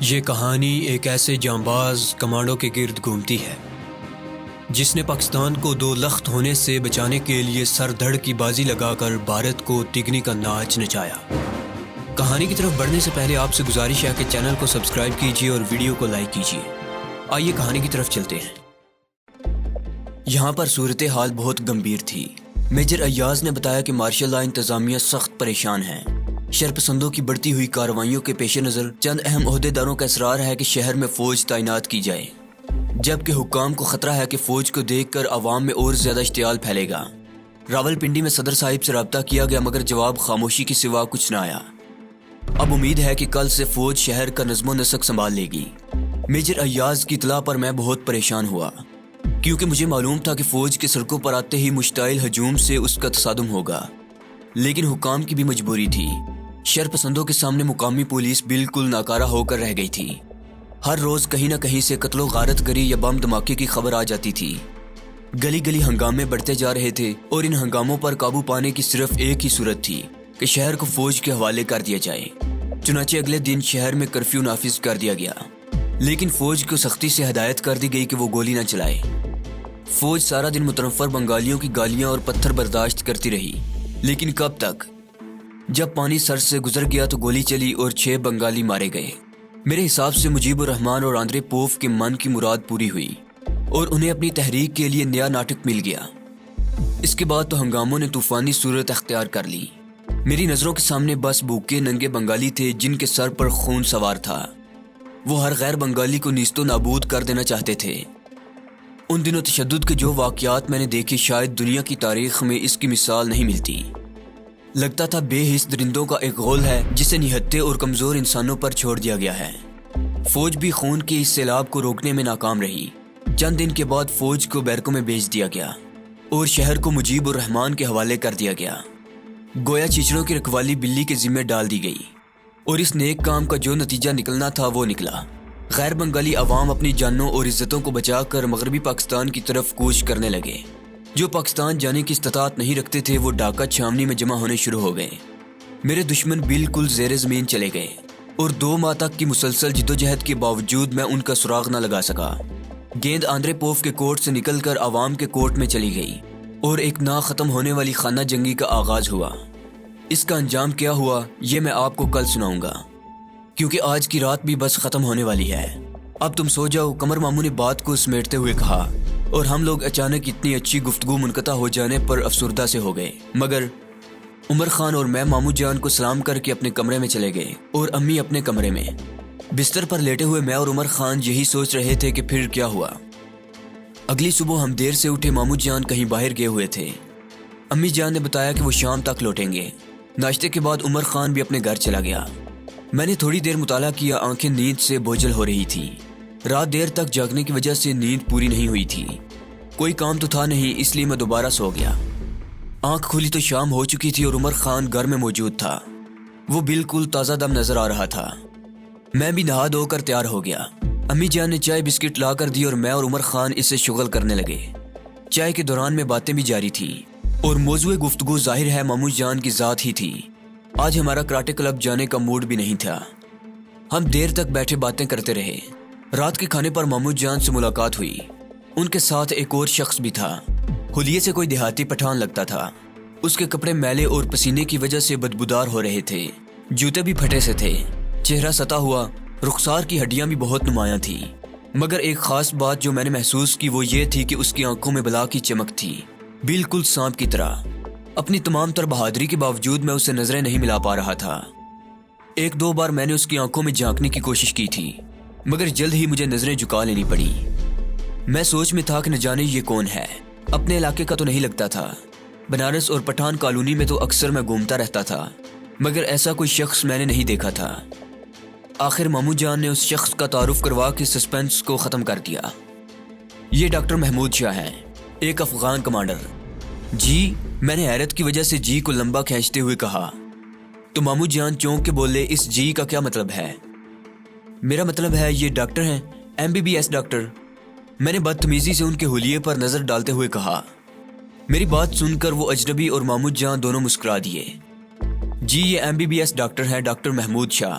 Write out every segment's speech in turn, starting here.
یہ کہانی ایک ایسے جانباز کمانڈو کے گرد گھومتی ہے جس نے پاکستان کو دو لخت ہونے سے بچانے کے لیے سر دھڑ کی بازی لگا کر بھارت کو تگنی کا ناچ نچایا۔ کہانی کی طرف بڑھنے سے پہلے آپ سے گزارش ہے کہ چینل کو سبسکرائب کیجیے اور ویڈیو کو لائک کیجیے۔ آئیے کہانی کی طرف چلتے ہیں۔ یہاں پر صورتحال بہت گمبھیر تھی۔ میجر ایاز نے بتایا کہ مارشل لا انتظامیہ سخت پریشان ہیں۔ شرپسندوں کی بڑھتی ہوئی کارروائیوں کے پیش نظر چند اہم عہدیداروں کا اصرار ہے کہ شہر میں فوج تعینات کی جائے، جبکہ حکام کو خطرہ ہے کہ فوج کو دیکھ کر عوام میں اور زیادہ اشتعال پھیلے گا۔ راولپنڈی میں صدر صاحب سے رابطہ کیا گیا مگر جواب خاموشی کے سوا کچھ نہ آیا۔ اب امید ہے کہ کل سے فوج شہر کا نظم و نسق سنبھال لے گی۔ میجر ایاز کی اطلاع پر میں بہت پریشان ہوا، کیونکہ مجھے معلوم تھا کہ فوج کے سڑکوں پر آتے ہی مشتعل ہجوم سے اس کا تصادم ہوگا، لیکن حکام کی بھی مجبوری تھی۔ شرپسندوں کے سامنے مقامی پولیس بالکل ناکارہ ہو کر رہ گئی تھی۔ ہر روز کہیں نہ کہیں سے قتل و غارت گری یا بم دھماکے کی خبر آ جاتی تھی۔ گلی گلی ہنگامے بڑھتے جا رہے تھے اور ان ہنگاموں پر قابو پانے کی صرف ایک ہی صورت تھی کہ شہر کو فوج کے حوالے کر دیا جائے۔ چنانچہ اگلے دن شہر میں کرفیو نافذ کر دیا گیا، لیکن فوج کو سختی سے ہدایت کر دی گئی کہ وہ گولی نہ چلائے۔ فوج سارا دن متنفر بنگالیوں کی گالیاں اور پتھر برداشت کرتی رہی، لیکن کب تک؟ جب پانی سر سے گزر گیا تو گولی چلی اور 6 بنگالی مارے گئے۔ میرے حساب سے مجیب الرحمان اور آندرے پوف کے من کی مراد پوری ہوئی اور انہیں اپنی تحریک کے لیے نیا ناٹک مل گیا۔ اس کے بعد تو ہنگاموں نے طوفانی صورت اختیار کر لی۔ میری نظروں کے سامنے بس بھوکے ننگے بنگالی تھے جن کے سر پر خون سوار تھا۔ وہ ہر غیر بنگالی کو نیست و نابود کر دینا چاہتے تھے۔ ان دنوں تشدد کے جو واقعات میں نے دیکھے شاید دنیا کی تاریخ میں اس کی مثال نہیں ملتی۔ لگتا تھا بے حس درندوں کا ایک غول ہے جسے نہتے اور کمزور انسانوں پر چھوڑ دیا گیا ہے۔ فوج بھی خون کے اس سیلاب کو روکنے میں ناکام رہی۔ چند دن کے بعد فوج کو بیرکوں میں بھیج دیا گیا اور شہر کو مجیب الرحمان کے حوالے کر دیا گیا۔ گویا چیچڑوں کی رکھوالی بلی کے ذمہ ڈال دی گئی اور اس نیک کام کا جو نتیجہ نکلنا تھا وہ نکلا۔ غیر بنگالی عوام اپنی جانوں اور عزتوں کو بچا کر مغربی پاکستان کی طرف کوچ کرنے لگے۔ جو پاکستان جانے کی استطاعت نہیں رکھتے تھے وہ ڈھاکہ چھاونی میں جمع ہونے شروع ہو گئے۔ میرے دشمن بالکل زیر زمین چلے گئے اور 2 ماہ تک کی مسلسل جدوجہد کے باوجود میں ان کا سراغ نہ لگا سکا۔ گیند آندرے پوف کے کوٹ سے نکل کر عوام کے کوٹ میں چلی گئی اور ایک نہ ختم ہونے والی خانہ جنگی کا آغاز ہوا۔ اس کا انجام کیا ہوا یہ میں آپ کو کل سناؤں گا، کیونکہ آج کی رات بھی بس ختم ہونے والی ہے۔ اب تم سو جاؤ، قمر ماموں نے بات کو سمیٹتے ہوئے کہا، اور ہم لوگ اچانک اتنی اچھی گفتگو منقطع ہو جانے پر افسردہ سے ہو گئے۔ مگر عمر خان اور میں ماموں جان کو سلام کر کے اپنے کمرے میں چلے گئے اور امی اپنے کمرے میں۔ بستر پر لیٹے ہوئے میں اور عمر خان یہی سوچ رہے تھے کہ پھر کیا ہوا۔ اگلی صبح ہم دیر سے اٹھے، ماموں جان کہیں باہر گئے ہوئے تھے۔ امی جان نے بتایا کہ وہ شام تک لوٹیں گے۔ ناشتے کے بعد عمر خان بھی اپنے گھر چلا گیا۔ میں نے تھوڑی دیر مطالعہ کیا، آنکھیں نیند سے بوجھل ہو رہی تھی۔ رات دیر تک جاگنے کی وجہ سے نیند پوری نہیں ہوئی تھی۔ کوئی کام تو تھا نہیں، اس لیے میں دوبارہ سو گیا۔ آنکھ کھلی تو شام ہو چکی تھی اور عمر خان گھر میں موجود تھا۔ وہ بالکل تازہ دم نظر آ رہا تھا۔ میں بھی نہا دھو کر تیار ہو گیا۔ امی جان نے چائے بسکٹ لا کر دی اور میں اور عمر خان اس سے شغل کرنے لگے۔ چائے کے دوران میں باتیں بھی جاری تھی اور موضوع گفتگو ظاہر ہے ماموں جان کی ذات ہی تھی۔ آج ہمارا کراٹے کلب جانے کا موڈ بھی نہیں تھا۔ ہم دیر تک بیٹھے باتیں کرتے رہے۔ رات کے کھانے پر ماموں جان سے ملاقات ہوئی۔ ان کے ساتھ ایک اور شخص بھی تھا۔ حلیے سے کوئی دیہاتی پٹھان لگتا تھا۔ اس کے کپڑے میلے اور پسینے کی وجہ سے بدبودار ہو رہے تھے، جوتے بھی پھٹے سے تھے، چہرہ ستا ہوا، رخسار کی ہڈیاں بھی بہت نمایاں تھیں۔ مگر ایک خاص بات جو میں نے محسوس کی وہ یہ تھی کہ اس کی آنکھوں میں بلا کی چمک تھی، بالکل سانپ کی طرح۔ اپنی تمام تر بہادری کے باوجود میں اسے نظریں نہیں ملا پا رہا تھا۔ 1-2 بار میں نے اس کی آنکھوں میں جھانکنے کی کوشش کی تھی، مگر جلد ہی مجھے نظریں جھکا لینی پڑی۔ میں سوچ میں تھا کہ نہ جانے یہ کون ہے، اپنے علاقے کا تو نہیں لگتا تھا۔ بنارس اور پٹھان کالونی میں تو اکثر میں گھومتا رہتا تھا، مگر ایسا کوئی شخص میں نے نہیں دیکھا تھا۔ آخر ماموں جان نے اس شخص کا تعارف کروا کے سسپینس کو ختم کر دیا۔ یہ ڈاکٹر محمود شاہ ہیں، ایک افغان کمانڈر۔ جی؟ میں نے حیرت کی وجہ سے جی کو لمبا کھینچتے ہوئے کہا۔ تو ماموں جان چونک کے بولے، اس جی کا کیا مطلب ہے؟ میرا مطلب ہے یہ ڈاکٹر ہیں، MBBS ڈاکٹر۔ میں نے بدتمیزی سے ان کے حلیے پر نظر ڈالتے ہوئے کہا۔ میری بات سن کر وہ اجنبی اور ماموں جان دونوں مسکرا دیے۔ جی یہ MBBS ڈاکٹر ہیں، ڈاکٹر محمود شاہ۔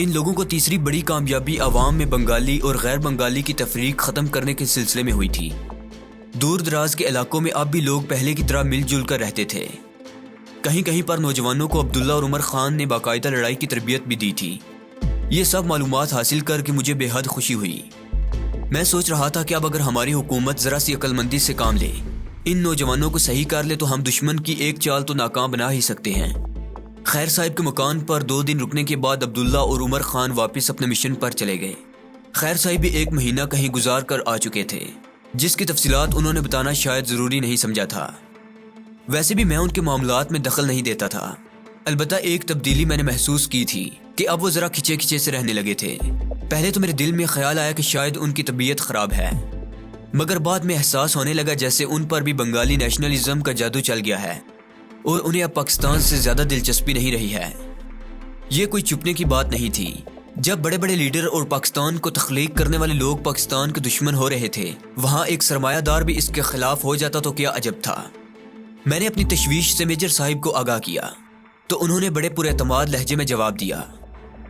ان لوگوں کو تیسری بڑی کامیابی عوام میں بنگالی اور غیر بنگالی کی تفریق ختم کرنے کے سلسلے میں ہوئی تھی۔ دور دراز کے علاقوں میں اب بھی لوگ پہلے کی طرح مل جل کر رہتے تھے۔ کہیں کہیں پر نوجوانوں کو عبداللہ اور عمر خان نے باقاعدہ لڑائی کی تربیت بھی دی تھی۔ یہ سب معلومات حاصل کر کے مجھے بے حد خوشی ہوئی۔ میں سوچ رہا تھا کہ اب اگر ہماری حکومت ذرا سی عقل مندی سے کام لے، ان نوجوانوں کو صحیح کر لے تو ہم دشمن کی ایک چال تو ناکام بنا ہی سکتے ہیں۔ خیر صاحب کے مکان پر 2 دن رکنے کے بعد عبداللہ اور عمر خان واپس اپنے مشن پر چلے گئے۔ خیر صاحب بھی 1 مہینہ کہیں گزار کر آ چکے تھے، جس کی تفصیلات انہوں نے بتانا شاید ضروری نہیں سمجھا تھا۔ ویسے بھی میں ان کے معاملات میں دخل نہیں دیتا تھا، البتہ ایک تبدیلی میں نے محسوس کی تھی کہ اب وہ ذرا کھچے کھچے سے رہنے لگے تھے۔ پہلے تو میرے دل میں خیال آیا کہ شاید ان کی طبیعت خراب ہے، مگر بعد میں احساس ہونے لگا جیسے ان پر بھی بنگالی نیشنلزم کا جادو چل گیا ہے اور انہیں اب پاکستان سے زیادہ دلچسپی نہیں رہی ہے۔ یہ کوئی چھپنے کی بات نہیں تھی۔ جب بڑے بڑے لیڈر اور پاکستان کو تخلیق کرنے والے لوگ پاکستان کے دشمن ہو رہے تھے، وہاں ایک سرمایہ دار بھی اس کے خلاف ہو جاتا تو کیا عجب تھا۔ میں نے اپنی تشویش سے میجر صاحب کو آگاہ کیا تو انہوں نے بڑے پر اعتماد لہجے میں جواب دیا،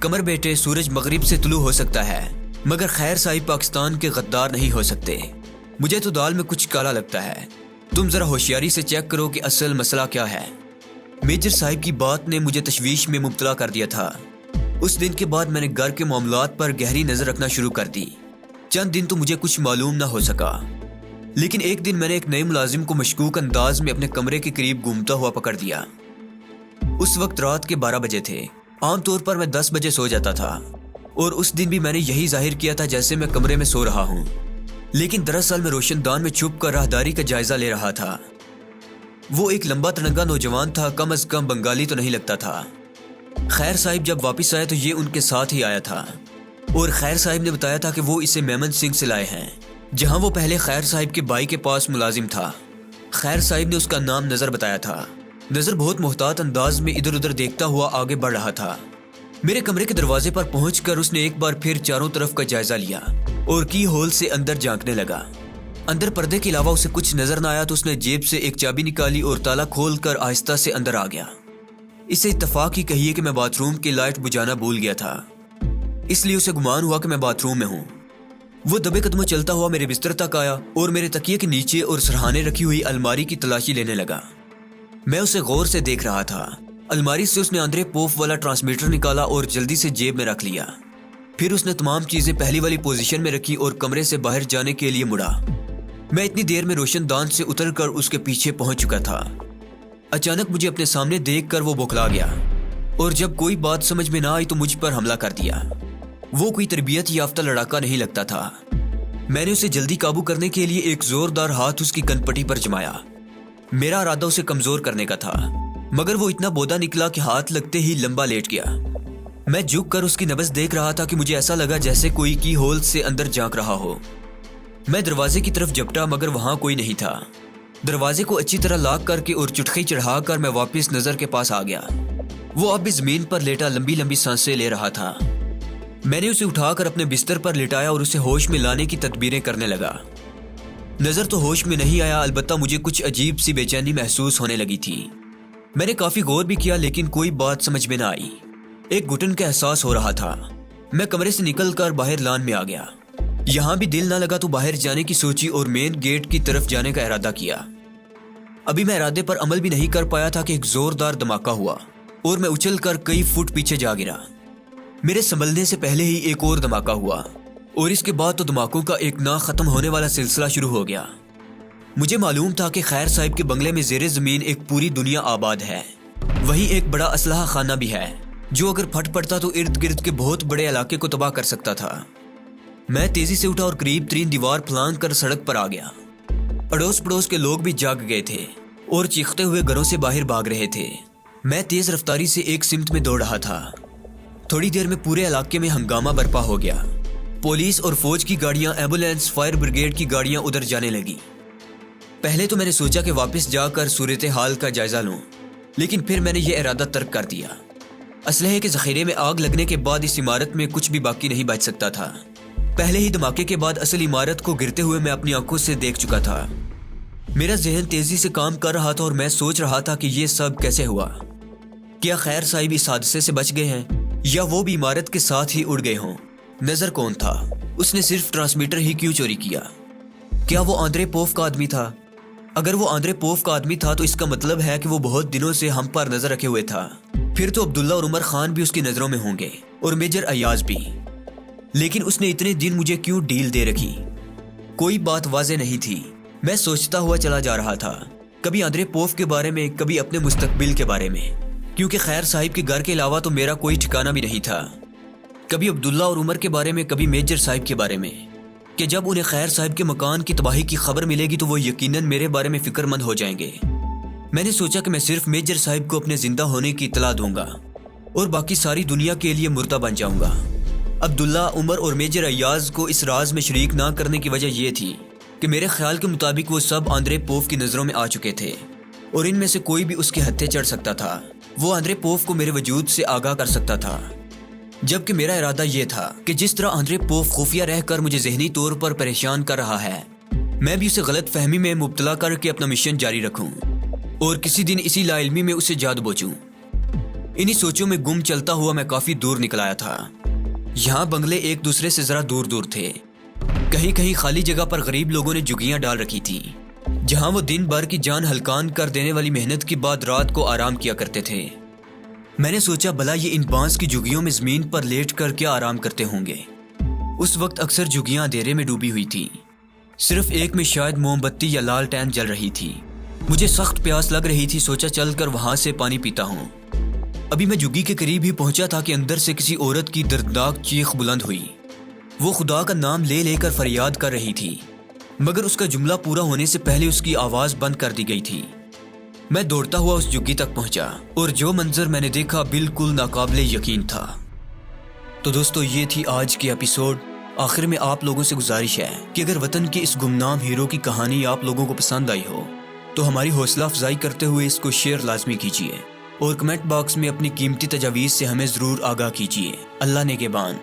قمر بیٹے، سورج مغرب سے طلوع ہو سکتا ہے مگر خیر صاحب پاکستان کے غدار نہیں ہو سکتے۔ مجھے تو دال میں کچھ کالا لگتا ہے، تم ذرا ہوشیاری سے چیک کرو کہ اصل مسئلہ کیا ہے۔ میجر صاحب کی بات نے مجھے تشویش میں مبتلا کر دیا تھا۔ اس دن کے بعد میں نے گھر کے معاملات پر گہری نظر رکھنا شروع کر دی۔ چند دن تو مجھے کچھ معلوم نہ ہو سکا، لیکن ایک دن میں نے ایک نئے ملازم کو مشکوک انداز میں اپنے کمرے کے قریب گھومتا ہوا پکڑ دیا۔ اس وقت رات کے 12 بجے تھے۔ عام طور پر میں 10 بجے سو جاتا تھا اور اس دن بھی میں نے یہی ظاہر کیا تھا جیسے میں کمرے میں سو رہا ہوں، لیکن دراصل میں روشن دان میں چھپ کر راہداری کا جائزہ لے رہا تھا۔ وہ ایک لمبا تڑنگا نوجوان تھا، کم از کم بنگالی تو نہیں لگتا تھا۔ خیر صاحب جب واپس آئے تو یہ ان کے ساتھ ہی آیا تھا اور خیر صاحب نے بتایا تھا کہ وہ اسے میمن سنگھ سے لائے ہیں، جہاں وہ پہلے خیر صاحب کے بھائی کے پاس ملازم تھا۔ خیر صاحب نے اس کا نام نظر بتایا تھا۔ نظر بہت محتاط انداز میں ادھر ادھر دیکھتا ہوا آگے بڑھ رہا تھا۔ میرے کمرے کے دروازے پر پہنچ کر اس نے ایک بار پھر چاروں طرف کا جائزہ لیا اور کی ہول سے اندر جھانکنے لگا۔ اندر پردے کے علاوہ اسے کچھ نظر نہ آیا تو اس نے جیب سے ایک چابی نکالی اور تالا کھول کر آہستہ سے اندر آ گیا۔ اسے اتفاق ہی کہیے کہ میں باتھ روم کی لائٹ بجھانا بھول گیا تھا، اس لیے اسے گمان ہوا کہ میں باتھ روم میں ہوں۔ وہ دبے قدموں چلتا ہوا میرے بستر تک آیا اور میرے تکیے کے نیچے اور سرہانے رکھی ہوئی الماری کی تلاشی لینے لگا۔ میں اسے غور سے دیکھ رہا تھا۔ الماری سے اس نے اندرے پوف والا ٹرانسمیٹر نکالا اور جلدی سے جیب میں رکھ لیا۔ پھر اس نے تمام چیزیں پہلی والی پوزیشن میں رکھی اور کمرے سے باہر جانے کے لیے مڑا۔ میں اتنی دیر میں روشن دان سے اتر کر اس کے پیچھے پہنچ چکا تھا۔ اچانک مجھے اپنے سامنے دیکھ کر وہ بوکھلا گیا اور جب کوئی بات سمجھ میں نہ آئی تو مجھ پر حملہ کر دیا۔ وہ کوئی تربیت یافتہ لڑاکا نہیں لگتا تھا۔ میں نے اسے جلدی قابو کرنے کے لیے ایک زوردار ہاتھ اس کی کن پٹی پر جمایا۔ میرا ارادہ اسے کمزور کرنے کا تھا، مگر وہ اتنا بودا نکلا کہ ہاتھ لگتے ہی لمبا لیٹ گیا۔ میں جھک کر اس کی نبض دیکھ رہا تھا کہ مجھے ایسا لگا جیسے کوئی کی ہول سے اندر جھانک رہا ہو۔ میں دروازے کی طرف جھپٹا مگر وہاں کوئی نہیں تھا۔ دروازے کو اچھی طرح لاک کر کے اور چٹخی چڑھا کر میں واپس نظر کے پاس آ گیا۔ وہ اب بھی زمین پر لیٹا لمبی لمبی سانسیں لے رہا تھا۔ میں نے اسے اٹھا کر اپنے بستر پر لٹایا اور اسے ہوش میں لانے کی تدبیریں کرنے لگا۔ نظر تو ہوش میں نہیں آیا، البتہ مجھے کچھ عجیب سی بے چینی محسوس ہونے لگی تھی۔ میں نے کافی غور بھی کیا لیکن کوئی بات سمجھ میں نہ آئی۔ ایک گھٹن کا احساس ہو رہا تھا۔ میں کمرے سے نکل کر باہر لان میں آ گیا۔ یہاں بھی دل نہ لگا تو باہر جانے کی سوچی اور مین گیٹ کی طرف جانے کا ارادہ کیا۔ ابھی میں ارادے پر عمل بھی نہیں کر پایا تھا کہ ایک زوردار دھماکہ ہوا اور میں اچھل کر کئی فٹ پیچھے جا گرا۔ میرے سنبھلنے سے پہلے ہی ایک اور دھماکہ ہوا اور اس کے بعد تو دھماکوں کا ایک نہ ختم ہونے والا سلسلہ شروع ہو گیا۔ مجھے معلوم تھا کہ خیر صاحب کے بنگلے میں زیر زمین ایک پوری دنیا آباد ہے، وہیں ایک بڑا اسلحہ خانہ بھی ہے جو اگر پھٹ پڑتا تو ارد گرد کے بہت بڑے علاقے کو تباہ کر سکتا تھا۔ میں تیزی سے اٹھا اور قریب ترین دیوار پھلانگ کر سڑک پر آ گیا۔ اڑوس پڑوس کے لوگ بھی جاگ گئے تھے اور چیختے ہوئے گھروں سے باہر بھاگ رہے تھے۔ میں تیز رفتاری سے ایک سمت میں دوڑ رہا تھا۔ تھوڑی دیر میں پورے علاقے میں ہنگامہ برپا ہو گیا۔ پولیس اور فوج کی گاڑیاں، ایمبولینس، فائر بریگیڈ کی گاڑیاں ادھر جانے لگی۔ پہلے تو میں نے سوچا کہ واپس جا کر صورتحال کا جائزہ لوں، لیکن پھر میں نے یہ ارادہ ترک کر دیا۔ اسلحے کے ذخیرے میں آگ لگنے کے بعد اس عمارت میں کچھ بھی باقی نہیں بچ سکتا تھا۔ پہلے ہی دھماکے کے بعد اصل عمارت کو گرتے ہوئے میں اپنی آنکھوں سے دیکھ چکا تھا۔ میرا ذہن تیزی سے کام کر رہا تھا اور میں سوچ رہا تھا کہ یہ سب کیسے ہوا۔ کیا خیر صاحب اس حادثے سے بچ گئے ہیں؟ یا وہ بھی عمارت کے ساتھ ہی اڑ گئے ہوں۔ نظر کون تھا؟ اس نے صرف ٹرانسمیٹر ہی کیوں چوری کیا؟ کیا وہ آندرے پوف کا آدمی تھا؟ اگر وہ آندرے پوف کا آدمی تھا تو اس کا مطلب ہے کہ وہ بہت دنوں سے ہم پر نظر رکھے ہوئے تھا۔ پھر تو عبداللہ اور عمر خان بھی اس کی نظروں میں ہوں گے، اور میجر ایاز بھی۔ لیکن اس نے اتنے دن مجھے کیوں ڈیل دے رکھی؟ کوئی بات واضح نہیں تھی۔ میں سوچتا ہوا چلا جا رہا تھا، کبھی آندرے پوف کے بارے میں، کبھی اپنے مستقبل کے بارے میں، کیونکہ خیر صاحب کے گھر کے علاوہ تو میرا کوئی ٹھکانہ بھی نہیں تھا۔ کبھی عبداللہ اور عمر کے بارے میں، کبھی میجر صاحب کے بارے میں، کہ جب انہیں خیر صاحب کے مکان کی تباہی کی خبر ملے گی تو وہ یقیناً میرے بارے میں فکر مند ہو جائیں گے۔ میں نے سوچا کہ میں صرف میجر صاحب کو اپنے زندہ ہونے کی اطلاع دوں گا اور باقی ساری دنیا کے لیے مردہ بن جاؤں گا۔ عبداللہ، عمر اور میجر ایاز کو اس راز میں شریک نہ کرنے کی وجہ یہ تھی کہ میرے خیال کے مطابق وہ سب آندرے پوف کی نظروں میں آ چکے تھے، اور ان میں سے کوئی بھی اس کے ہتھے چڑھ سکتا تھا۔ وہ آندرے پوف کو میرے وجود سے آگاہ کر سکتا تھا، جبکہ میرا ارادہ یہ تھا کہ جس طرح آندرے پوف خفیہ رہ کر مجھے ذہنی طور پر پریشان کر رہا ہے، میں بھی اسے غلط فہمی میں مبتلا کر کے اپنا مشن جاری رکھوں اور کسی دن اسی لا علمی میں اسے جاد بوچوں۔ انہی سوچوں میں گم چلتا ہوا میں کافی دور نکل آیا تھا۔ یہاں بنگلے ایک دوسرے سے ذرا دور دور تھے۔ کہیں کہیں خالی جگہ پر غریب لوگوں نے جھگیاں ڈال رکھی تھی، جہاں وہ دن بھر کی جان ہلکان کر دینے والی محنت کے بعد رات کو آرام کیا کرتے تھے۔ میں نے سوچا بھلا یہ ان بانس کی جھگیوں میں زمین پر لیٹ کر کیا آرام کرتے ہوں گے۔ اس وقت اکثر جھگیاں اندھیرے میں ڈوبی ہوئی تھی، صرف ایک میں شاید موم بتی یا لال ٹین جل رہی تھی۔ مجھے سخت پیاس لگ رہی تھی، سوچا چل کر وہاں سے پانی پیتا ہوں۔ ابھی میں جھگی کے قریب ہی پہنچا تھا کہ اندر سے کسی عورت کی دردناک چیخ بلند ہوئی۔ وہ خدا کا نام لے لے کر فریاد کر رہی تھی، مگر اس کا جملہ پورا ہونے سے پہلے اس کی آواز بند کر دی گئی تھی۔ میں دوڑتا ہوا اس جھگی تک پہنچا، اور جو منظر میں نے دیکھا بالکل ناقابل یقین تھا۔ تو دوستو، یہ تھی آج کی ایپیسوڈ۔ آخر میں آپ لوگوں سے گزارش ہے کہ اگر وطن کے اس گمنام ہیرو کی کہانی آپ لوگوں کو پسند آئی ہو تو ہماری حوصلہ افزائی کرتے ہوئے اس کو شیئر لازمی کیجیے، اور کمنٹ باکس میں اپنی قیمتی تجاویز سے ہمیں ضرور آگاہ کیجیے۔ اللہ نگہبان۔